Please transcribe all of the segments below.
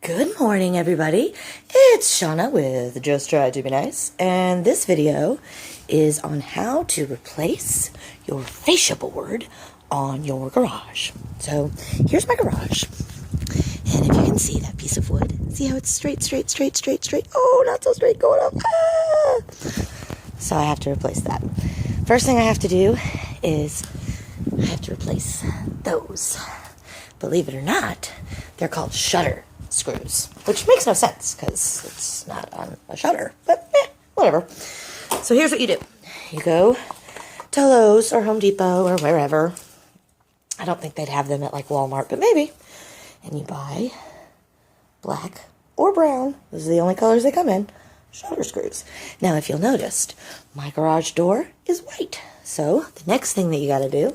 Good morning, everybody. It's Shauna with Just Try to Be Nice, and this video is on how to replace your fascia board on your garage. So here's my garage, and if you can see that piece of wood, see how it's straight. Oh, not so straight, going up. Ah! So I have to replace that. First thing I have to do is I have to replace those. Believe it or not, they're called shutter screws, which makes no sense because it's not on a shutter, but whatever. So here's what you do. You go to Lowe's or Home Depot or wherever. I don't think they'd have them at like Walmart, but maybe. And you buy black or brown. Those are the only colors they come in. Shutter screws. Now, if you'll notice, my garage door is white. So the next thing that you got to do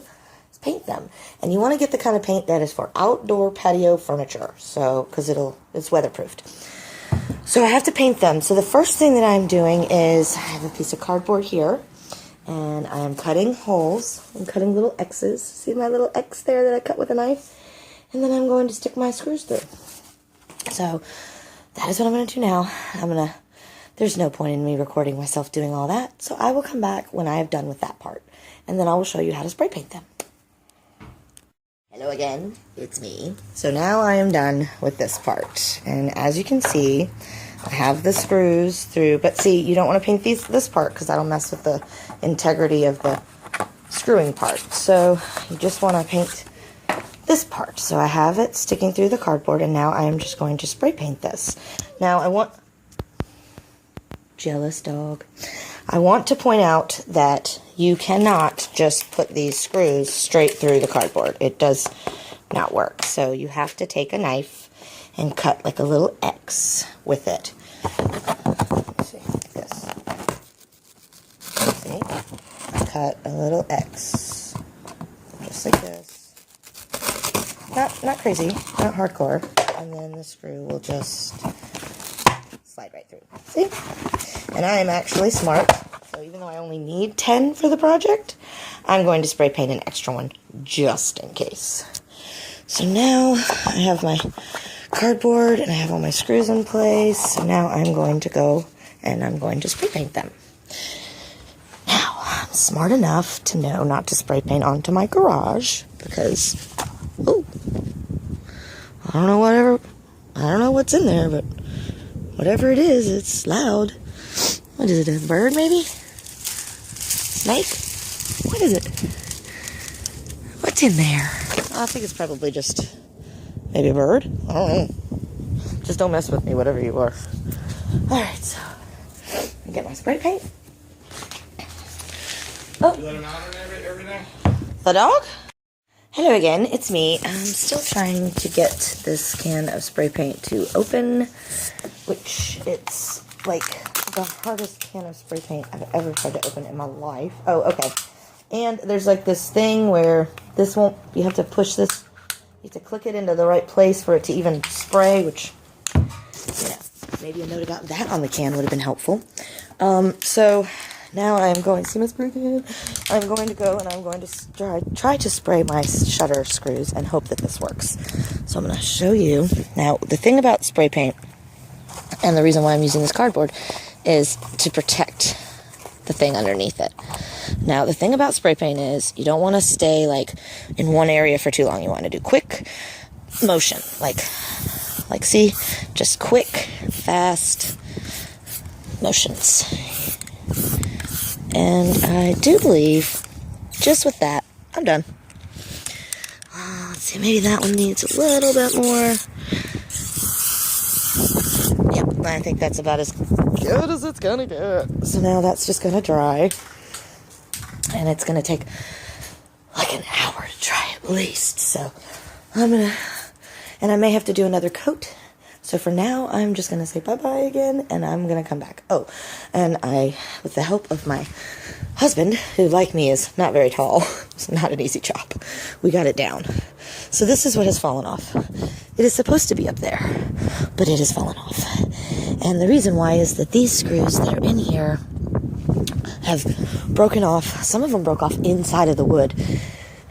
is paint them. And you want to get the kind of paint that is for outdoor patio furniture. So, because it's weatherproofed. So I have to paint them. So the first thing that I'm doing is I have a piece of cardboard here. And I am cutting holes. I'm cutting little X's. See my little X there that I cut with a knife? And then I'm going to stick my screws through. So that is what I'm going to do now. There's no point in me recording myself doing all that. So I will come back when I have done with that part. And then I will show you how to spray paint them. Hello again, it's me. So now I am done with this part. And as you can see, I have the screws through. But see, you don't want to paint this part because that'll mess with the integrity of the screwing part. So you just want to paint this part. So I have it sticking through the cardboard, and now I am just going to spray paint this. Now I want... Jealous dog. I want to point out that you cannot just put these screws straight through the cardboard. It does not work. So you have to take a knife and cut like a little X with it. Let's see, like this. See? Cut a little X. Just like this. Not crazy, not hardcore. And then the screw will just slide right through. See? And I am actually smart, so even though I only need 10 for the project, I'm going to spray paint an extra one just in case. So now I have my cardboard and I have all my screws in place. So now I'm going to go and I'm going to spray paint them. Now, I'm smart enough to know not to spray paint onto my garage because, oh, I don't know what's in there, but whatever it is, it's loud. What is it, a bird maybe? Snake? What is it? What's in there? I think it's probably just maybe a bird. I don't know. Just don't mess with me, whatever you are. Alright, so I get my spray paint. Oh. You let him out and everything? The dog? Hello again, it's me. I'm still trying to get this can of spray paint to open, which it's like the hardest can of spray paint I've ever tried to open in my life. Oh, okay. And there's like this thing where this won't, you have to push this, you have to click it into the right place for it to even spray, which, yeah, maybe a note about that on the can would have been helpful. So now I'm going, see my spray can? I'm going to go and I'm going to try to spray my shutter screws and hope that this works. So I'm going to show you. Now, the thing about spray paint, and the reason why I'm using this cardboard, is to protect the thing underneath it. Now, the thing about spray paint is you don't want to stay like in one area for too long. You want to do quick motion, like see, just quick, fast motions. And I do believe, just with that, I'm done. Let's see, maybe that one needs a little bit more. Yep, I think that's about as good as it's gonna get. So now that's just gonna dry. And it's gonna take like an hour to dry at least. So and I may have to do another coat. So for now, I'm just gonna say bye-bye again, and I'm gonna come back. Oh, and with the help of my husband, who like me is not very tall, it's not an easy job, we got it down. So this is what has fallen off. It is supposed to be up there, but it has fallen off. And the reason why is that these screws that are in here have broken off. Some of them broke off inside of the wood.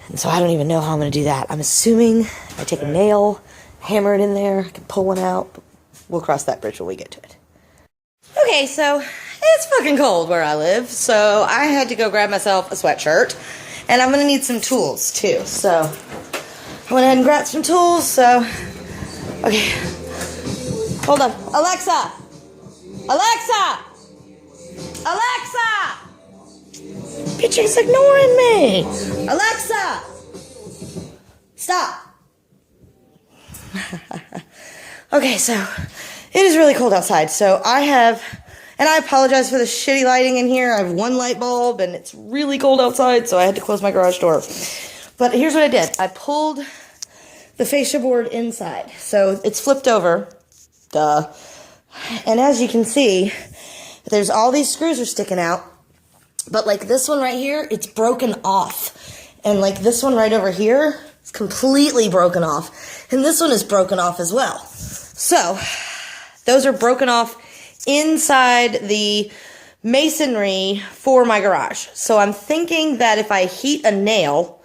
And so I don't even know how I'm going to do that. I'm assuming I take a nail, hammer it in there, I can pull one out, we'll cross that bridge when we get to it. Okay, so it's fucking cold where I live, so I had to go grab myself a sweatshirt, and I'm gonna need some tools too. So I went ahead and grabbed some tools. So okay, hold on, Alexa, Alexa, Alexa. Bitch is ignoring me. Alexa, stop. Okay, so it is really cold outside, so I have, and I apologize for the shitty lighting in here. I have one light bulb, and it's really cold outside, so I had to close my garage door. But here's what I did. I pulled the fascia board inside, so it's flipped over, duh. And as you can see, there's all these screws are sticking out, but like this one right here, it's broken off. And like this one right over here, it's completely broken off. And this one is broken off as well. So, those are broken off inside the masonry for my garage. So I'm thinking that if I heat a nail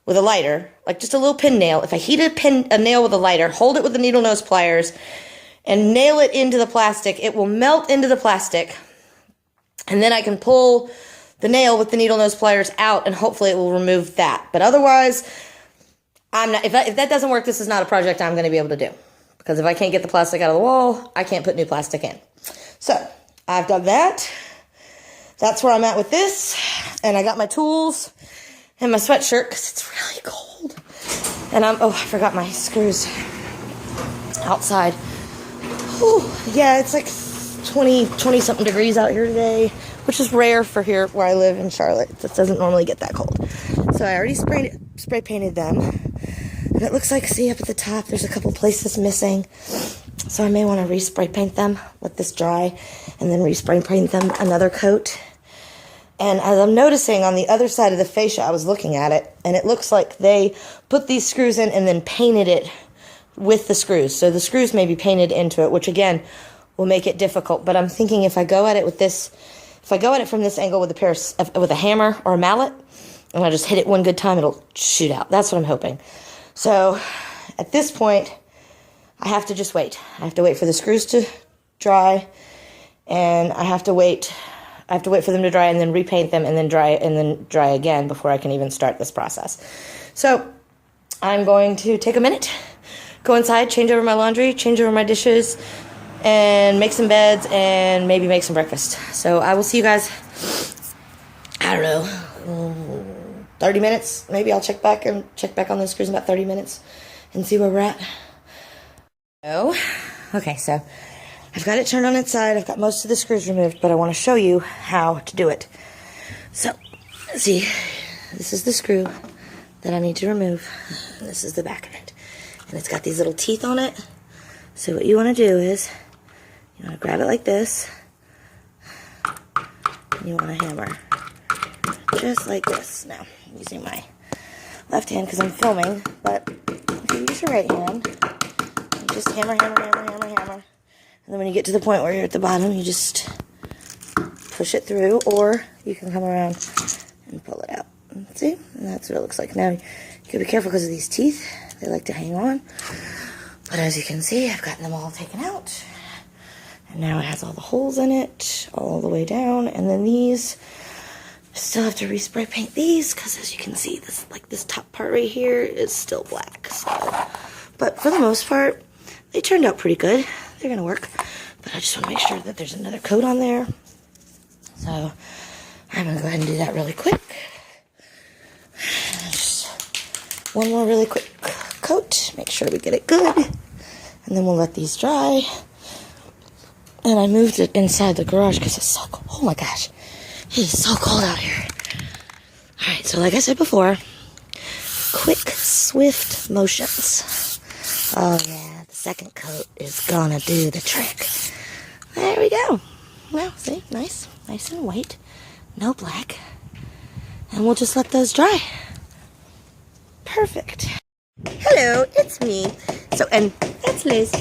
with a lighter, like just a little pin nail, if I heat a nail with a lighter, hold it with the needle nose pliers, and nail it into the plastic, it will melt into the plastic. And then I can pull the nail with the needle nose pliers out, and hopefully it will remove that. But otherwise, I'm not. If that doesn't work, this is not a project I'm going to be able to do. Because if I can't get the plastic out of the wall, I can't put new plastic in. So, I've done that. That's where I'm at with this. And I got my tools and my sweatshirt because it's really cold. And I forgot my screws outside. Whew, yeah, it's like 20-something degrees out here today, which is rare for here where I live in Charlotte. It doesn't normally get that cold. So I already spray painted them. And it looks like, see up at the top, there's a couple places missing. So I may want to re-spray paint them, let this dry, and then re-spray paint them another coat. And as I'm noticing on the other side of the fascia, I was looking at it, and it looks like they put these screws in and then painted it with the screws. So the screws may be painted into it, which again will make it difficult. But I'm thinking if I go at it with this, if I go at it from this angle with a hammer or a mallet, and I just hit it one good time, it'll shoot out. That's what I'm hoping. So at this point, I have to just wait. I have to wait for the screws to dry, and I have to wait for them to dry and then repaint them and then dry again before I can even start this process. So I'm going to take a minute, go inside, change over my laundry, change over my dishes, and make some beds and maybe make some breakfast. So I will see you guys, I don't know, 30 minutes. Maybe I'll check back on those screws in about 30 minutes and see where we're at. Oh, okay, so I've got it turned on its side. I've got most of the screws removed, but I want to show you how to do it. So, see, this is the screw that I need to remove. And this is the back of it. And it's got these little teeth on it. So what you want to do is, you want to grab it like this, and you want to hammer. Just like this. Now, I'm using my left hand because I'm filming, but if you use your right hand, you just hammer, hammer, hammer, hammer, hammer. And then when you get to the point where you're at the bottom, you just push it through, or you can come around and pull it out. See? And that's what it looks like. Now, you gotta be careful because of these teeth. They like to hang on. But as you can see, I've gotten them all taken out. And now it has all the holes in it, all the way down. And then these, I still have to respray paint these, because as you can see, this top part right here is still black. So, but for the most part, they turned out pretty good. They're gonna work. But I just want to make sure that there's another coat on there. So I'm gonna go ahead and do that really quick. Just one more really quick coat. Make sure we get it good. And then we'll let these dry. And I moved it inside the garage because it's so cold. Oh my gosh. It is so cold out here. Alright, so like I said before, quick, swift motions. Oh yeah, the second coat is gonna do the trick. There we go. Well, see, nice and white. No black. And we'll just let those dry. Perfect. Hello, it's me. So, and that's Liz.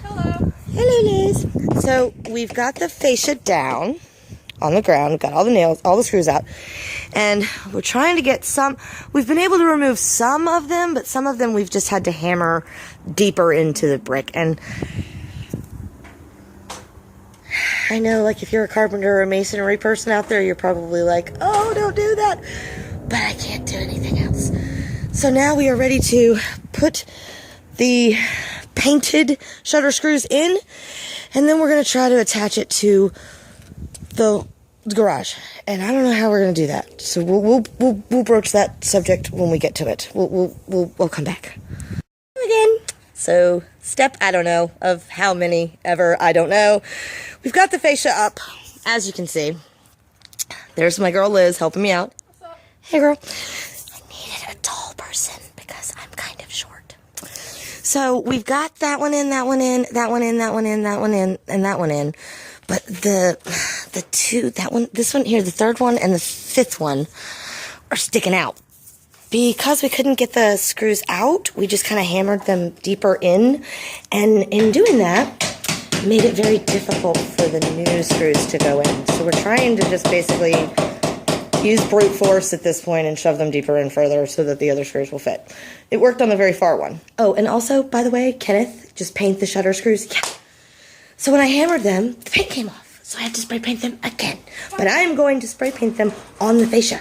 Hello. Hello, Liz. So, we've got the fascia down on the ground. We've got all the nails, all the screws out. And we're trying to get some. We've been able to remove some of them, but some of them we've just had to hammer deeper into the brick. And I know, like, if you're a carpenter or a masonry person out there, you're probably like, oh, don't do that. But I can't do anything else. So now we are ready to put the painted shutter screws in, and then we're going to try to attach it to the garage. And I don't know how we're going to do that. So we'll broach that subject when we get to it. We'll come back. Again. So, step, I don't know, of how many ever, I don't know. We've got the fascia up, as you can see. There's my girl Liz helping me out. What's up? Hey, girl. I needed a tall person because I'm kind of short. So, we've got that one in, that one in, that one in, that one in, that one in, and that one in. But the two, that one, this one here, the third one and the fifth one are sticking out. Because we couldn't get the screws out, we just kind of hammered them deeper in, and in doing that, made it very difficult for the new screws to go in. So we're trying to just basically use brute force at this point and shove them deeper in further so that the other screws will fit. It worked on the very far one. Oh, and also, by the way, Kenneth, just paint the shutter screws. Yeah. So when I hammered them, the paint came off. So I had to spray paint them again. But I am going to spray paint them on the fascia.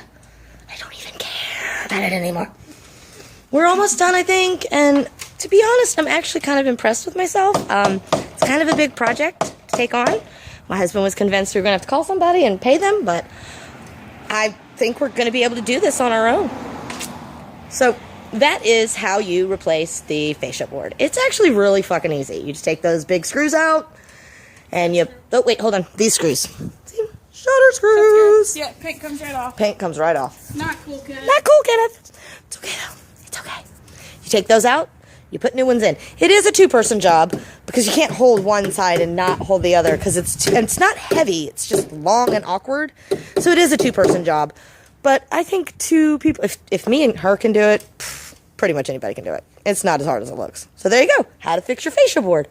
I don't even care about it anymore. We're almost done, I think, and to be honest, I'm actually kind of impressed with myself. It's kind of a big project to take on. My husband was convinced we were going to have to call somebody and pay them, but I think we're going to be able to do this on our own. So that is how you replace the fascia board. It's actually really fucking easy. You just take those big screws out, and you, oh wait, hold on, these screws. See? Shutter screws. Yeah, paint comes right off. Paint comes right off. Not cool, Kenneth. Not cool, Kenneth. It's okay, though. It's okay. You take those out, you put new ones in. It is a two-person job because you can't hold one side and not hold the other because it's not heavy. It's just long and awkward. So it is a two-person job. But I think two people, if me and her can do it, pretty much anybody can do it. It's not as hard as it looks. So there you go. How to fix your fascia board.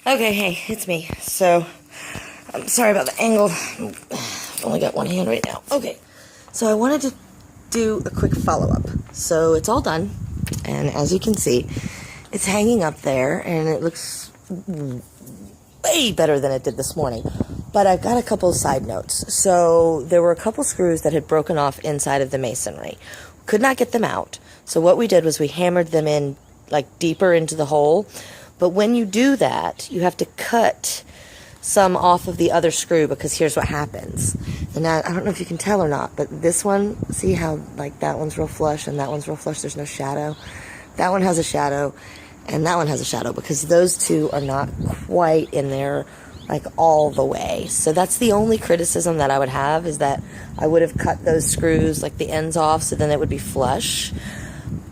Okay, hey, it's me. So I'm sorry about the angle. I've only got one hand right now. Okay, so I wanted to do a quick follow-up. So it's all done, and as you can see, it's hanging up there, and it looks way better than it did this morning. But I've got a couple of side notes. So there were a couple screws that had broken off inside of the masonry. Could not get them out. So what we did was we hammered them in, like, deeper into the hole. But when you do that, you have to cut some off of the other screw, because here's what happens. And now, I don't know if you can tell or not, but this one, see how, like, that one's real flush and that one's real flush? There's no shadow. That one has a shadow, and that one has a shadow, because those two are not quite in there, like, all the way. So that's the only criticism that I would have, is that I would have cut those screws, like, the ends off, so then it would be flush.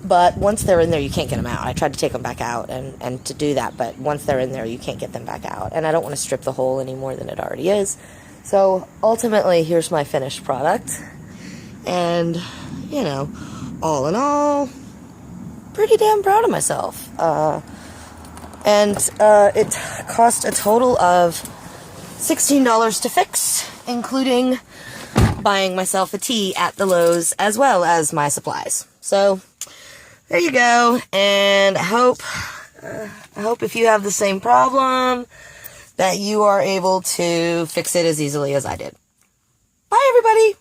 But once they're in there, you can't get them out. I tried to take them back out and to do that, but once they're in there, you can't get them back out. And I don't want to strip the hole any more than it already is. So ultimately, here's my finished product. And, you know, all in all, pretty damn proud of myself. It cost a total of $16 to fix, including buying myself a tea at the Lowe's, as well as my supplies. So there you go, and I hope if you have the same problem that you are able to fix it as easily as I did. Bye, everybody!